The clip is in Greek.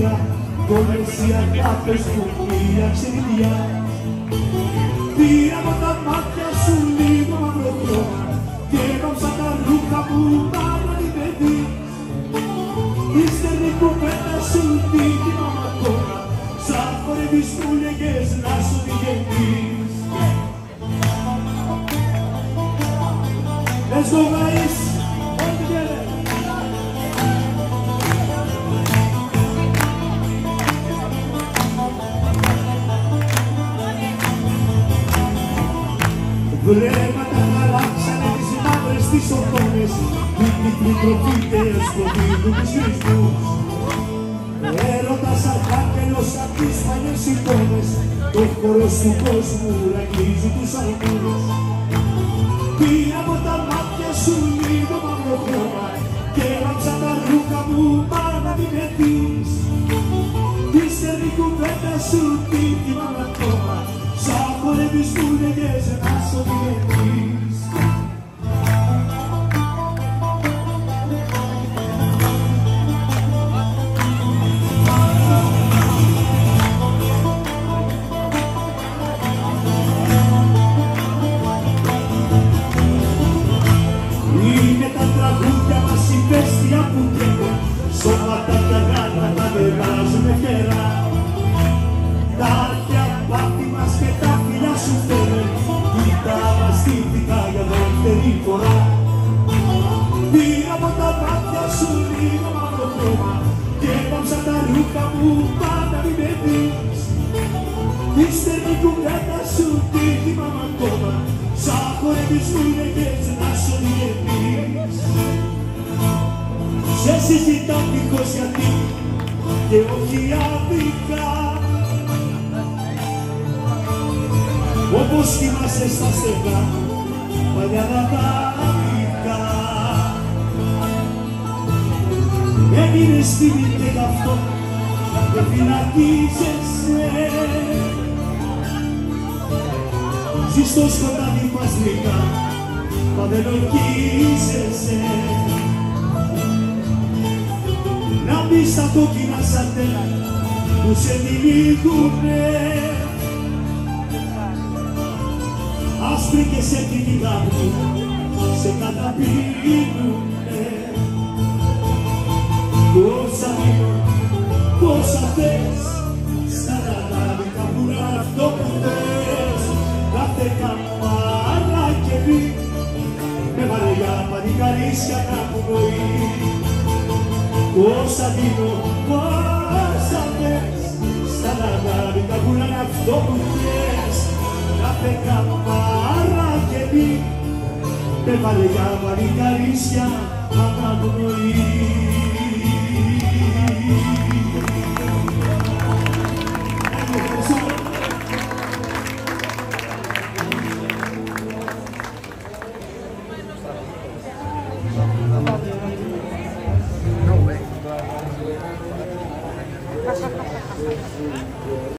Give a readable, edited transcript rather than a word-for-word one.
παιδιά, κολεσία κάπες που μία ξενιδιά. Πήρα από τα μάτια σου λίγο μαύρο χρώμα και έβαψα τα ρούχα που πάντα την παιδί. Ύστερη κουβέντα σου τι θυμάμαι ακόμα, σαν χορεύεις που λέγες να σου διγενείς. Let's go guys! All together! Βλέμματα χαλάξανε τις μαύρες τις οθόνες, μικροί προφήτες προδίδουν τους Χριστούς. Έρωτας αρχάγγελος απ' τις παλιές εικόνες, το χορός του κόσμου ραγγίζει τους αλμούς. Πήρα από τα μάτια σου λίγο μαύρο χρώμα και έβαψα τα ρούχα μου πάντα μην δεις. Ύστερη κουβέντα σου τι θυμάμαι ακόμα, σαν χορεύεις που λέγες να σου διγενείς. Είναι τα τραγούδια μας η βέστια που καίγω, σώματα και αγάλα τα περάζουμε γερά. Τα αρχαία πάθη μας και τα φιλιά σου φέρε, κοίτα μας στήθηκα για δεύτερη φορά. Πήρα από τα μάτια σου λίγο μαύρο χρώμα και έβαψα τα ρούχα μου πάντα μην με δεις. Ύστερη κουβέντα σου τι θυμάμαι ακόμα, σαν χορεύεις που λέγες να σου διγενείς. Σε συζητάω δίχως γιατί και όχι άδικα, όπως κοιμάσαι στα στεγνά παλιά δαδάδικα. Έγινες φίλη και γι' αυτό δεν φυλακίζεσαι. Ζεις στο σκοτάδι μας λίγα, μα δεν ορκίζεσαι. Να μπεις στα κόκκινα σαρτέλα που σε τυλίγουνε, άσπρη και σε κυνηγά μου, σε καταπίνουνε. Πόσα δίνω, πόσα θες, σαν ανάδικα που είναι αυτό που θες. Κάθε καμάρα και δει, με βαριά πανικαρίσια κάπου πρωί. Πόσα δίνω, πόσα θες, σαν ανάδικα που είναι αυτό που θες. Κάθε καμάρα και δει, με βαριά πανικαρίσια κάπου πρωί.